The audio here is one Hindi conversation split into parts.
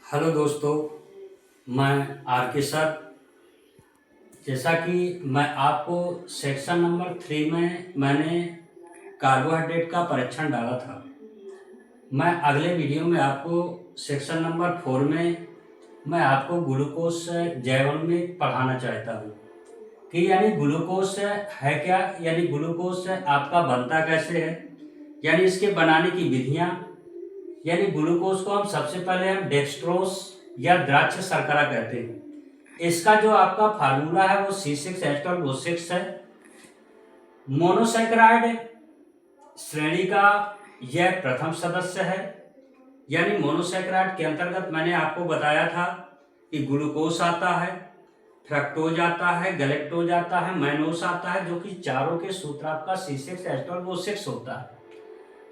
हेलो दोस्तों, मैं आर के सर। जैसा कि मैं आपको सेक्शन नंबर 3 में मैंने कार्बोहाइड्रेट का परीक्षण डाला था। मैं अगले वीडियो में आपको सेक्शन नंबर 4 में मैं आपको ग्लूकोज जैवन में पढ़ाना चाहता हूँ कि यानी ग्लूकोज है क्या, यानी ग्लूकोज आपका बनता कैसे है, यानी इसके बनाने की विधियाँ। यानी ग्लूकोज को हम सबसे पहले हम डेक्सट्रोज या द्राक्ष शर्करा कहते हैं। इसका जो आपका फार्मूला है वो C6H12O6 है। मोनोसैकेराइड श्रेणी का यह प्रथम सदस्य है। यानी मोनोसैकेराइड के अंतर्गत मैंने आपको बताया था कि ग्लूकोज आता है, फ्रक्टोज आता है, गैलेक्टोज आता है, मैनोस आता है, जो कि चारों के सूत्र आपका C6H12O6 होता है।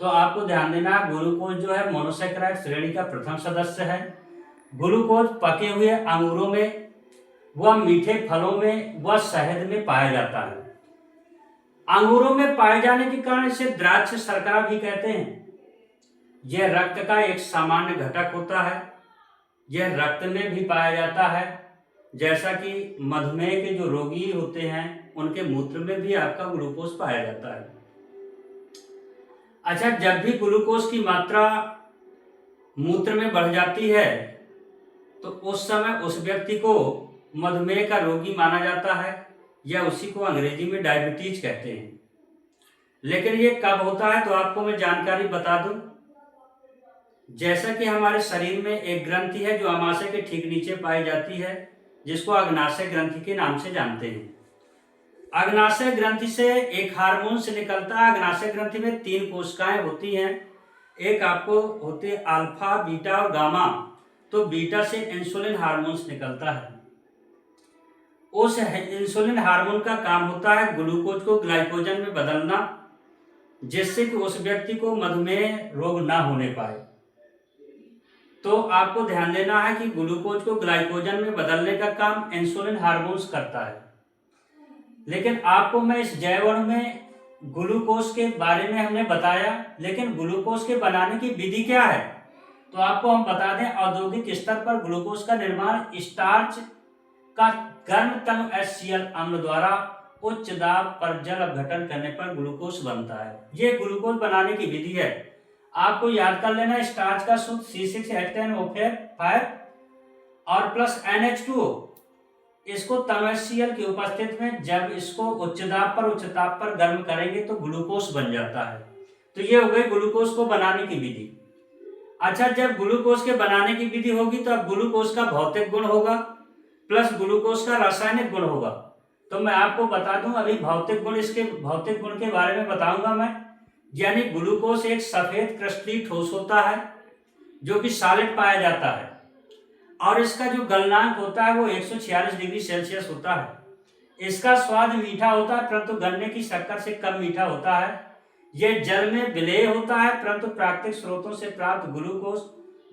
तो आपको ध्यान देना, ग्लूकोज जो है मोनोसैकेराइड श्रेणी का प्रथम सदस्य है। ग्लूकोज पके हुए अंगूरों में, वह मीठे फलों में, वह शहद में पाया जाता है। अंगूरों में पाए जाने के कारण इसे द्राक्ष शर्करा भी कहते हैं। यह रक्त का एक सामान्य घटक होता है। यह रक्त में भी पाया जाता है, जैसा कि मधुमेह के जो रोगी होते हैं उनके मूत्र में भी आपका ग्लूकोज पाया जाता है। अच्छा, जब भी ग्लूकोज की मात्रा मूत्र में बढ़ जाती है तो उस समय उस व्यक्ति को मधुमेह का रोगी माना जाता है, या उसी को अंग्रेजी में डायबिटीज कहते हैं। लेकिन ये कब होता है तो आपको मैं जानकारी बता दूं। जैसा कि हमारे शरीर में एक ग्रंथि है जो अमाशय के ठीक नीचे पाई जाती है, जिसको अग्नाशय ग्रंथि के नाम से जानते हैं। अग्नाशय ग्रंथि से एक हार्मोन से निकलता है। अग्नाशय ग्रंथि में 3 कोशिकाएं होती हैं। एक आपको होती है अल्फा, बीटा और गामा। तो बीटा से इंसुलिन हार्मोन निकलता है। उस इंसुलिन हार्मोन का काम होता है ग्लूकोज को ग्लाइकोजन में बदलना, जिससे कि उस व्यक्ति को मधुमेह रोग ना होने पाए। तो आपको ध्यान देना है कि ग्लूकोज को ग्लाइकोजन में बदलने का काम इंसुलिन हार्मोन्स करता है। लेकिन आपको मैं इस जैवण में ग्लूकोज के बारे में हमने बताया, लेकिन ग्लूकोज के बनाने की विधि क्या है तो आपको हम बता दें। औद्योगिक स्तर पर ग्लूकोज का निर्माण स्टार्च का गर्म तनु HCl अम्ल द्वारा उच्च दाब पर जल अपघटन करने पर ग्लूकोज बनता है। ये ग्लूकोज बनाने की विधि है। आपको याद कर लेना, स्टार्च का सूत्र C6H10O5 और प्लस NH2O। इसको तनु HCl की उपस्थिति में जब इसको उच्च ताप पर गर्म करेंगे तो ग्लूकोज बन जाता है। तो ये हो गई ग्लूकोज को बनाने की विधि। अच्छा, जब ग्लूकोज के बनाने की विधि होगी तो अब ग्लूकोज का भौतिक गुण होगा प्लस ग्लूकोज का रासायनिक गुण होगा। तो मैं आपको बता दूं, अभी भौतिक गुण, इसके भौतिक गुण के बारे में बताऊंगा मैं। यानी ग्लूकोज एक सफेद क्रिस्टलीय ठोस होता है जो कि सॉलिड पाया जाता है, और इसका जो गलनांक होता है वो 146 डिग्री सेल्सियस होता है। इसका स्वाद मीठा होता है, परंतु गन्ने की शक्कर से कम मीठा होता है। यह जल में विलेय होता है, परंतु प्राकृतिक स्रोतों से प्राप्त ग्लूकोज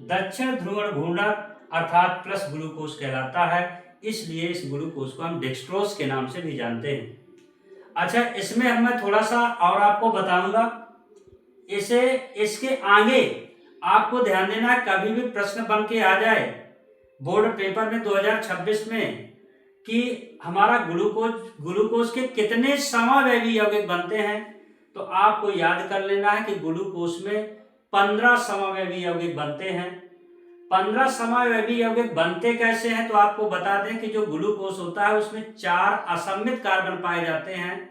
दक्षिण ध्रुवण घूर्णक अर्थात प्लस ग्लूकोज कहलाता है। इसलिए इस ग्लूकोज को हम डेक्सट्रोज के नाम से भी जानते हैं। अच्छा, इसमें मैं थोड़ा सा और आपको बताऊंगा। इसके आगे आपको ध्यान देना है, कभी भी प्रश्न बन के आ जाए बोर्ड पेपर में 2026 में कि हमारा ग्लूकोज के कितने समावयवी यौगिक बनते हैं, तो आपको याद कर लेना है कि ग्लूकोज में 15 समावयवी यौगिक बनते हैं। 15 समावयवी यौगिक बनते कैसे हैं तो आपको बता दें कि जो ग्लूकोज होता है उसमें 4 असम्मित कार्बन पाए जाते हैं,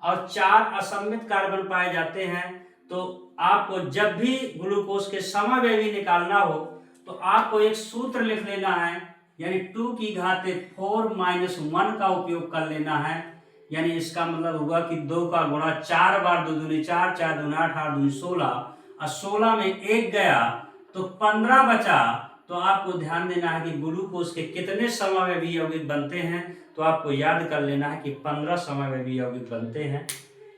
और 4 असम्मित कार्बन पाए जाते हैं। तो आपको जब भी ग्लूकोज के समावयवी निकालना हो तो आपको एक सूत्र लिख लेना है, यानी 2 की घात 4-1 का उपयोग कर लेना है। यानी इसका मतलब होगा कि 2 का गुणा 4 बार, 2 दूनी 4, 4 दूनी 8, 8 दूनी 16, और 16 में 1 गया तो 15 बचा। तो आपको ध्यान देना है कि ग्लूकोज के कितने समावयवी यौगिक बनते हैं, तो आपको याद कर लेना है कि 15 समावयवी यौगिक बनते हैं।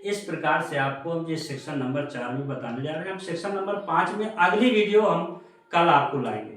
इस प्रकार से आपको हम ये सेक्शन नंबर 4 में बताने जा रहे हैं। हम सेक्शन नंबर 5 में अगली वीडियो हम कल आपको लाएंगे।